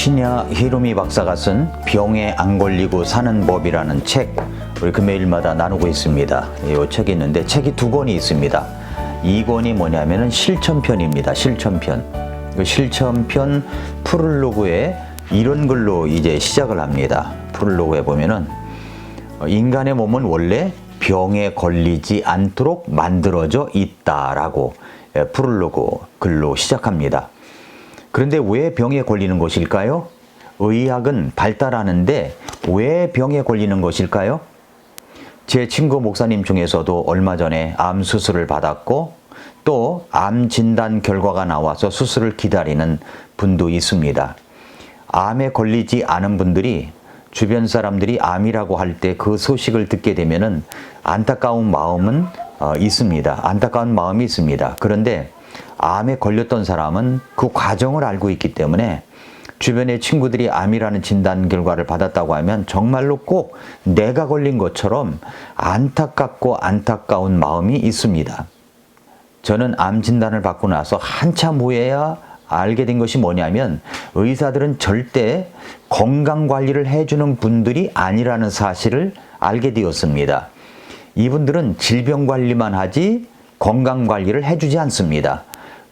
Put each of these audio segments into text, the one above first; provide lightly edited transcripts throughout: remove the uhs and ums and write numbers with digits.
신야 히로미 박사가 쓴 병에 안 걸리고 사는 법이라는 책, 우리 금요일마다 나누고 있습니다. 이 책이 있는데 책이 두 권이 있습니다. 이 권이 뭐냐면은 실천편입니다. 실천편. 그 실천편 프롤로그에 이런 글로 이제 시작을 합니다. 프롤로그에 보면은 인간의 몸은 원래 병에 걸리지 않도록 만들어져 있다라고 프롤로그 글로 시작합니다. 그런데 왜 병에 걸리는 것일까요? 의학은 발달하는데 왜 병에 걸리는 것일까요? 제 친구 목사님 중에서도 얼마 전에 암 수술을 받았고 또 암 진단 결과가 나와서 수술을 기다리는 분도 있습니다. 암에 걸리지 않은 분들이 주변 사람들이 암이라고 할 때 그 소식을 듣게 되면은 안타까운 마음은 있습니다. 안타까운 마음이 있습니다. 그런데 암에 걸렸던 사람은 그 과정을 알고 있기 때문에 주변의 친구들이 암이라는 진단 결과를 받았다고 하면 정말로 꼭 내가 걸린 것처럼 안타깝고 안타까운 마음이 있습니다. 저는 암 진단을 받고 나서 한참 후에야 알게 된 것이 뭐냐면 의사들은 절대 건강관리를 해주는 분들이 아니라는 사실을 알게 되었습니다. 이분들은 질병관리만 하지 건강관리를 해주지 않습니다.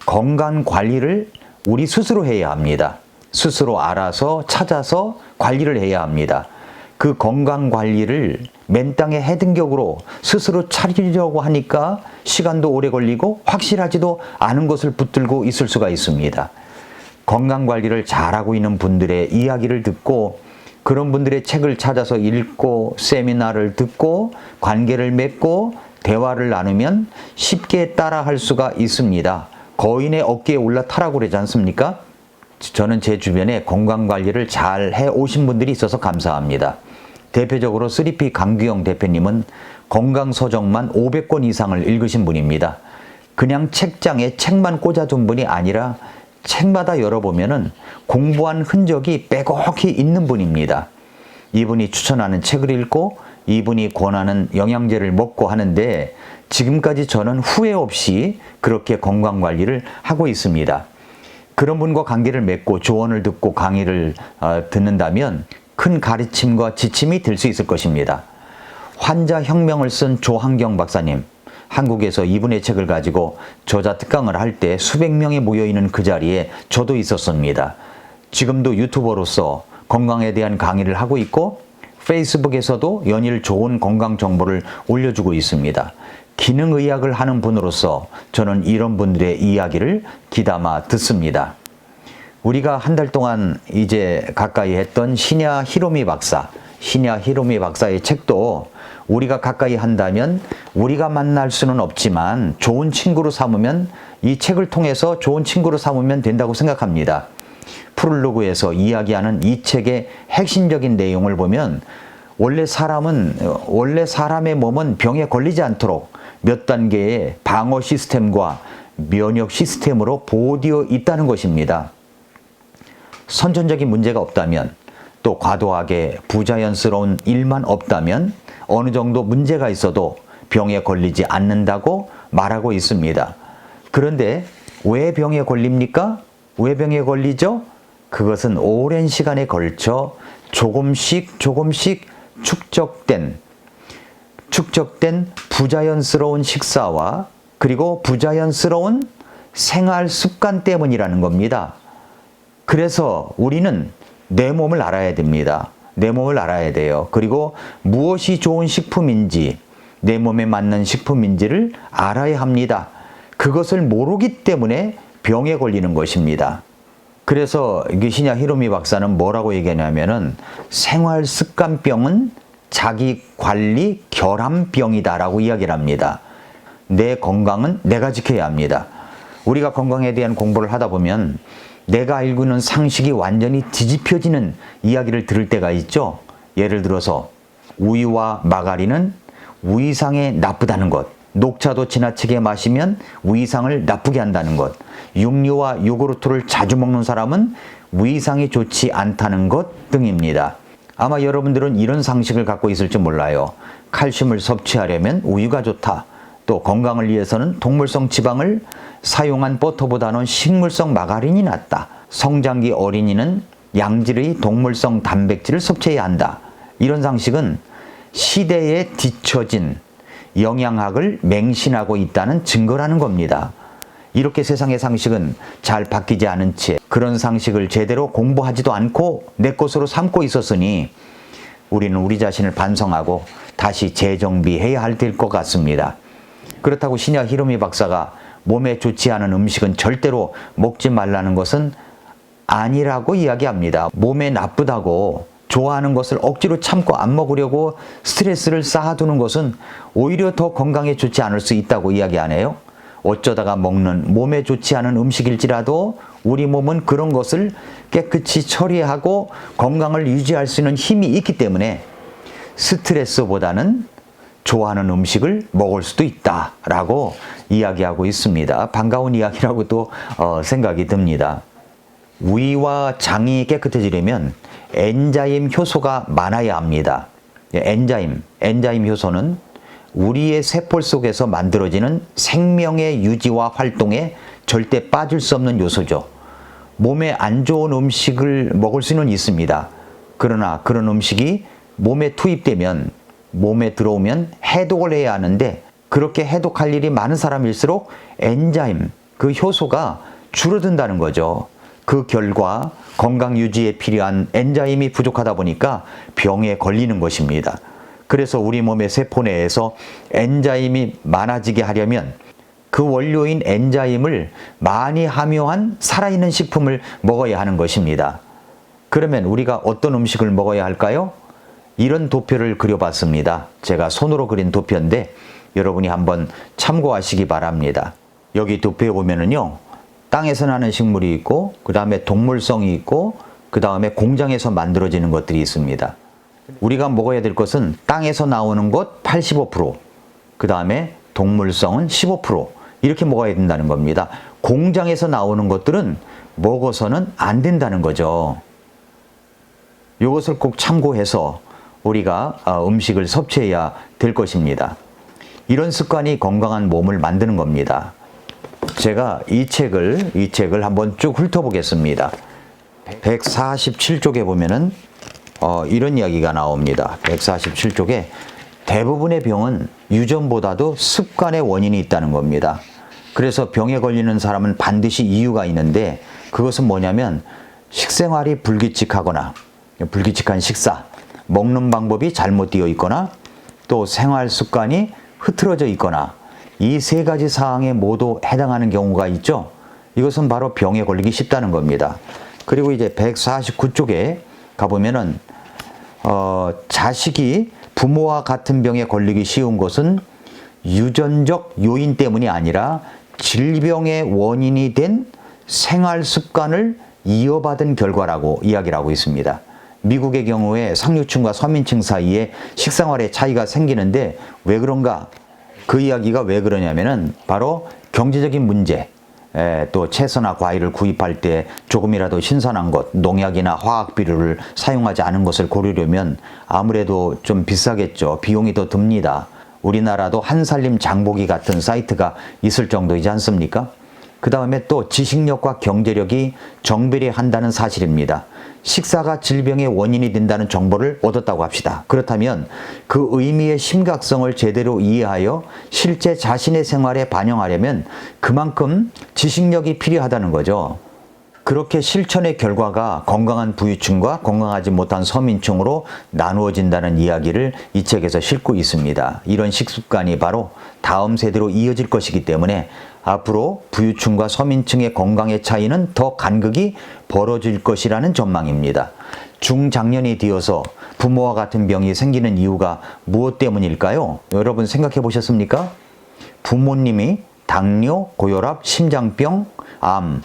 건강관리를 우리 스스로 해야 합니다. 스스로 알아서 찾아서 관리를 해야 합니다. 그 건강관리를 맨땅에 해등격으로 스스로 차리려고 하니까 시간도 오래 걸리고 확실하지도 않은 것을 붙들고 있을 수가 있습니다. 건강관리를 잘하고 있는 분들의 이야기를 듣고 그런 분들의 책을 찾아서 읽고 세미나를 듣고 관계를 맺고 대화를 나누면 쉽게 따라할 수가 있습니다. 거인의 어깨에 올라타라고 그러지 않습니까? 저는 제 주변에 건강관리를 잘 해오신 분들이 있어서 감사합니다. 대표적으로 3P 강규영 대표님은 건강서적만 500권 이상을 읽으신 분입니다. 그냥 책장에 책만 꽂아둔 분이 아니라 책마다 열어보면은 공부한 흔적이 빼곡히 있는 분입니다. 이분이 추천하는 책을 읽고 이분이 권하는 영양제를 먹고 하는데 지금까지 저는 후회 없이 그렇게 건강관리를 하고 있습니다. 그런 분과 관계를 맺고 조언을 듣고 강의를 듣는다면 큰 가르침과 지침이 될 수 있을 것입니다. 환자혁명을 쓴 조한경 박사님, 한국에서 이분의 책을 가지고 저자 특강을 할 때 수백 명이 모여있는 그 자리에 저도 있었습니다. 지금도 유튜버로서 건강에 대한 강의를 하고 있고 페이스북에서도 연일 좋은 건강 정보를 올려주고 있습니다. 기능의학을 하는 분으로서 저는 이런 분들의 이야기를 귀담아 듣습니다. 우리가 한 달 동안 이제 가까이 했던 신야 히로미 박사의 책도 우리가 가까이 한다면 우리가 만날 수는 없지만 좋은 친구로 삼으면 이 책을 통해서 좋은 친구로 삼으면 된다고 생각합니다. 프롤로그에서 이야기하는 이 책의 핵심적인 내용을 보면 원래 사람의 몸은 병에 걸리지 않도록 몇 단계의 방어 시스템과 면역 시스템으로 보호되어 있다는 것입니다. 선천적인 문제가 없다면 또 과도하게 부자연스러운 일만 없다면 어느 정도 문제가 있어도 병에 걸리지 않는다고 말하고 있습니다. 그런데 왜 병에 걸립니까? 왜 병에 걸리죠? 그것은 오랜 시간에 걸쳐 조금씩 축적된 부자연스러운 식사와 그리고 부자연스러운 생활 습관 때문이라는 겁니다. 그래서 우리는 내 몸을 알아야 됩니다. 내 몸을 알아야 돼요. 그리고 무엇이 좋은 식품인지, 내 몸에 맞는 식품인지를 알아야 합니다. 그것을 모르기 때문에 병에 걸리는 것입니다. 그래서 신야 히로미 박사는 뭐라고 얘기하냐면은 생활 습관병은 자기 관리 결함병이다라고 이야기를 합니다. 내 건강은 내가 지켜야 합니다. 우리가 건강에 대한 공부를 하다 보면 내가 알고 있는 상식이 완전히 뒤집혀지는 이야기를 들을 때가 있죠. 예를 들어서 우유와 마가린은 위상에 나쁘다는 것, 녹차도 지나치게 마시면 위상을 나쁘게 한다는 것, 육류와 요구르트를 자주 먹는 사람은 위상이 좋지 않다는 것 등입니다. 아마 여러분들은 이런 상식을 갖고 있을지 몰라요. 칼슘을 섭취하려면 우유가 좋다. 또 건강을 위해서는 동물성 지방을 사용한 버터보다는 식물성 마가린이 낫다. 성장기 어린이는 양질의 동물성 단백질을 섭취해야 한다. 이런 상식은 시대에 뒤처진 영양학을 맹신하고 있다는 증거라는 겁니다. 이렇게 세상의 상식은 잘 바뀌지 않은 채 그런 상식을 제대로 공부하지도 않고 내 것으로 삼고 있었으니 우리는 우리 자신을 반성하고 다시 재정비해야 할 것 같습니다. 그렇다고 신야 히로미 박사가 몸에 좋지 않은 음식은 절대로 먹지 말라는 것은 아니라고 이야기합니다. 몸에 나쁘다고 좋아하는 것을 억지로 참고 안 먹으려고 스트레스를 쌓아두는 것은 오히려 더 건강에 좋지 않을 수 있다고 이야기하네요. 어쩌다가 먹는 몸에 좋지 않은 음식일지라도 우리 몸은 그런 것을 깨끗이 처리하고 건강을 유지할 수 있는 힘이 있기 때문에 스트레스보다는 좋아하는 음식을 먹을 수도 있다라고 이야기하고 있습니다. 반가운 이야기라고도 생각이 듭니다. 위와 장이 깨끗해지려면 엔자임 효소가 많아야 합니다. 엔자임 효소는 우리의 세포 속에서 만들어지는 생명의 유지와 활동에 절대 빠질 수 없는 요소죠. 몸에 안 좋은 음식을 먹을 수는 있습니다. 그러나 그런 음식이 몸에 투입되면, 몸에 들어오면 해독을 해야 하는데 그렇게 해독할 일이 많은 사람일수록 엔자임, 그 효소가 줄어든다는 거죠. 그 결과 건강 유지에 필요한 엔자임이 부족하다 보니까 병에 걸리는 것입니다. 그래서 우리 몸의 세포 내에서 엔자임이 많아지게 하려면 그 원료인 엔자임을 많이 함유한 살아있는 식품을 먹어야 하는 것입니다. 그러면 우리가 어떤 음식을 먹어야 할까요? 이런 도표를 그려봤습니다. 제가 손으로 그린 도표인데 여러분이 한번 참고하시기 바랍니다. 여기 도표에 보면은요, 땅에서 나는 식물이 있고, 그 다음에 동물성이 있고, 그 다음에 공장에서 만들어지는 것들이 있습니다. 우리가 먹어야 될 것은 땅에서 나오는 것 85%, 그 다음에 동물성은 15%, 이렇게 먹어야 된다는 겁니다. 공장에서 나오는 것들은 먹어서는 안 된다는 거죠. 이것을 꼭 참고해서 우리가 음식을 섭취해야 될 것입니다. 이런 습관이 건강한 몸을 만드는 겁니다. 제가 이 책을 한번 쭉 훑어보겠습니다. 147쪽에 보면은 이런 이야기가 나옵니다. 147쪽에 대부분의 병은 유전보다도 습관의 원인이 있다는 겁니다. 그래서 병에 걸리는 사람은 반드시 이유가 있는데 그것은 뭐냐면 식생활이 불규칙하거나 불규칙한 식사, 먹는 방법이 잘못되어 있거나 또 생활 습관이 흐트러져 있거나 이 세 가지 사항에 모두 해당하는 경우가 있죠. 이것은 바로 병에 걸리기 쉽다는 겁니다. 그리고 이제 149쪽에 가보면은 자식이 부모와 같은 병에 걸리기 쉬운 것은 유전적 요인 때문이 아니라 질병의 원인이 된 생활 습관을 이어받은 결과라고 이야기를 하고 있습니다. 미국의 경우에 상류층과 서민층 사이에 식생활에 차이가 생기는데 왜 그런가? 그 이야기가 왜 그러냐면은 바로 경제적인 문제, 또 채소나 과일을 구입할 때 조금이라도 신선한 것, 농약이나 화학 비료를 사용하지 않은 것을 고르려면 아무래도 좀 비싸겠죠. 비용이 더 듭니다. 우리나라도 한살림 장보기 같은 사이트가 있을 정도이지 않습니까? 그 다음에 또 지식력과 경제력이 정비례한다는 사실입니다. 식사가 질병의 원인이 된다는 정보를 얻었다고 합시다. 그렇다면 그 의미의 심각성을 제대로 이해하여 실제 자신의 생활에 반영하려면 그만큼 지식력이 필요하다는 거죠. 그렇게 실천의 결과가 건강한 부유층과 건강하지 못한 서민층으로 나누어진다는 이야기를 이 책에서 싣고 있습니다. 이런 식습관이 바로 다음 세대로 이어질 것이기 때문에 앞으로 부유층과 서민층의 건강의 차이는 더 간극이 벌어질 것이라는 전망입니다. 중장년이 되어서 부모와 같은 병이 생기는 이유가 무엇 때문일까요? 여러분 생각해 보셨습니까? 부모님이 당뇨, 고혈압, 심장병, 암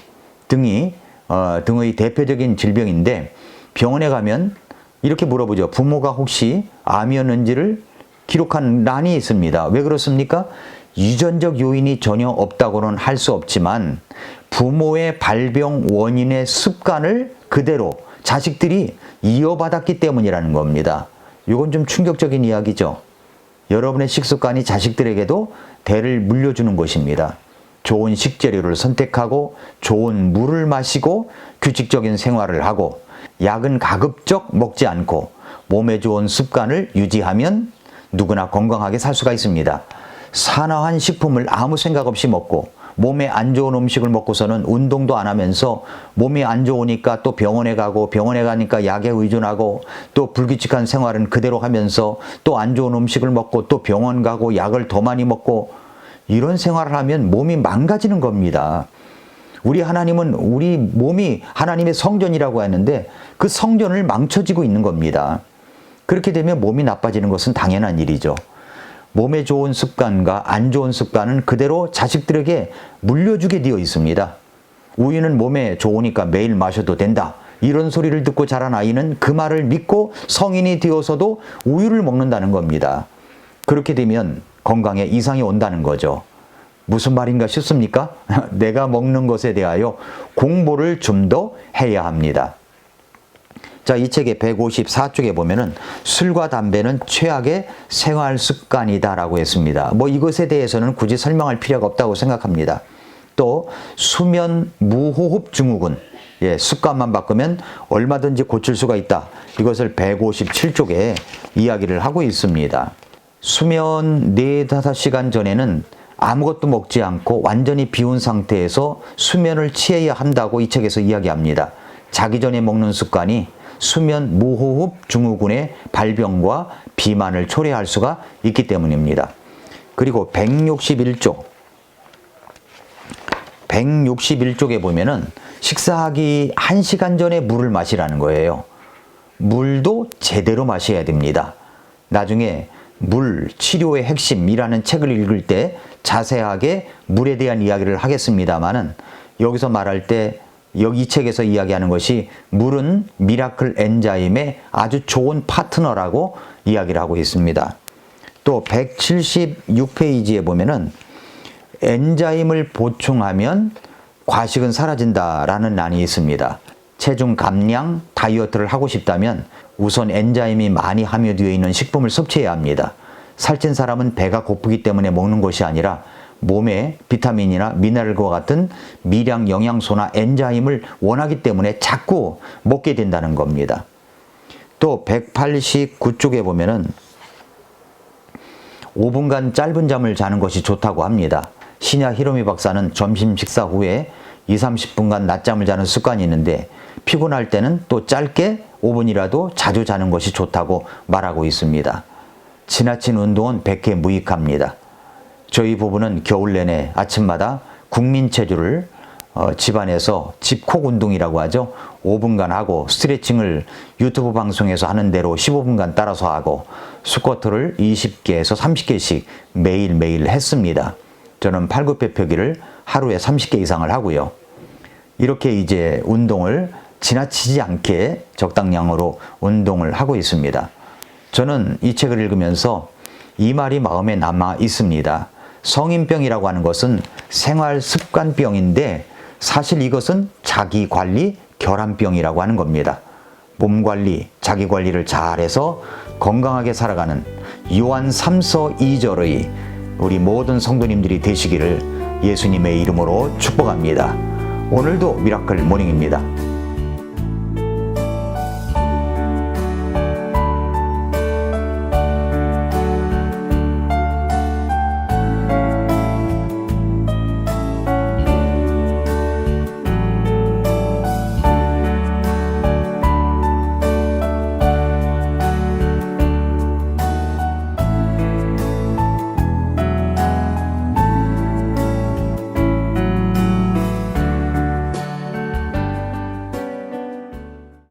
등의 대표적인 질병인데 병원에 가면 이렇게 물어보죠. 부모가 혹시 암이었는지를 기록한 란이 있습니다. 왜 그렇습니까? 유전적 요인이 전혀 없다고는 할 수 없지만 부모의 발병 원인의 습관을 그대로 자식들이 이어받았기 때문이라는 겁니다. 이건 좀 충격적인 이야기죠. 여러분의 식습관이 자식들에게도 대를 물려주는 것입니다. 좋은 식재료를 선택하고 좋은 물을 마시고 규칙적인 생활을 하고 약은 가급적 먹지 않고 몸에 좋은 습관을 유지하면 누구나 건강하게 살 수가 있습니다. 산화한 식품을 아무 생각 없이 먹고 몸에 안 좋은 음식을 먹고서는 운동도 안 하면서 몸이 안 좋으니까 또 병원에 가고 병원에 가니까 약에 의존하고 또 불규칙한 생활은 그대로 하면서 또 안 좋은 음식을 먹고 또 병원 가고 약을 더 많이 먹고 이런 생활을 하면 몸이 망가지는 겁니다. 우리 하나님은 우리 몸이 하나님의 성전이라고 하는데 그 성전을 망쳐지고 있는 겁니다. 그렇게 되면 몸이 나빠지는 것은 당연한 일이죠. 몸에 좋은 습관과 안 좋은 습관은 그대로 자식들에게 물려주게 되어 있습니다. 우유는 몸에 좋으니까 매일 마셔도 된다. 이런 소리를 듣고 자란 아이는 그 말을 믿고 성인이 되어서도 우유를 먹는다는 겁니다. 그렇게 되면 건강에 이상이 온다는 거죠. 무슨 말인가 싶습니까? 내가 먹는 것에 대하여 공부를 좀 더 해야 합니다. 자, 이 책의 154쪽에 보면은 술과 담배는 최악의 생활 습관이다라고 했습니다. 뭐 이것에 대해서는 굳이 설명할 필요가 없다고 생각합니다. 또 수면 무호흡 증후군, 습관만 바꾸면 얼마든지 고칠 수가 있다. 이것을 157쪽에 이야기를 하고 있습니다. 수면 4-5시간 전에는 아무것도 먹지 않고 완전히 비운 상태에서 수면을 취해야 한다고 이 책에서 이야기합니다. 자기 전에 먹는 습관이 수면 무호흡 증후군의 발병과 비만을 초래할 수가 있기 때문입니다. 그리고 161쪽에 보면은 식사하기 1시간 전에 물을 마시라는 거예요. 물도 제대로 마셔야 됩니다. 나중에 물 치료의 핵심이라는 책을 읽을 때 자세하게 물에 대한 이야기를 하겠습니다만은 여기서 말할 때 여기 이 책에서 이야기하는 것이 물은 미라클 엔자임의 아주 좋은 파트너라고 이야기를 하고 있습니다. 또 176페이지에 보면은 엔자임을 보충하면 과식은 사라진다라는 란이 있습니다. 체중 감량, 다이어트를 하고 싶다면 우선 엔자임이 많이 함유되어 있는 식품을 섭취해야 합니다. 살찐 사람은 배가 고프기 때문에 먹는 것이 아니라 몸에 비타민이나 미네랄과 같은 미량 영양소나 엔자임을 원하기 때문에 자꾸 먹게 된다는 겁니다. 또 189쪽에 보면은 5분간 짧은 잠을 자는 것이 좋다고 합니다. 시냐 히로미 박사는 점심 식사 후에 20-30분간 낮잠을 자는 습관이 있는데 피곤할 때는 또 짧게 5분이라도 자주 자는 것이 좋다고 말하고 있습니다. 지나친 운동은 백해 무익합니다. 저희 부부는 겨울 내내 아침마다 국민체조를 집안에서 집콕 운동이라고 하죠. 5분간 하고 스트레칭을 유튜브 방송에서 하는 대로 15분간 따라서 하고 스쿼트를 20개에서 30개씩 매일매일 했습니다. 저는 팔굽혀펴기를 하루에 30개 이상을 하고요. 이렇게 이제 운동을 지나치지 않게 적당량으로 운동을 하고 있습니다. 저는 이 책을 읽으면서 이 말이 마음에 남아 있습니다. 성인병이라고 하는 것은 생활 습관병인데 사실 이것은 자기관리 결함병이라고 하는 겁니다. 몸관리, 자기관리를 잘해서 건강하게 살아가는 요한 3서 2절의 우리 모든 성도님들이 되시기를 예수님의 이름으로 축복합니다. 오늘도 미라클 모닝입니다.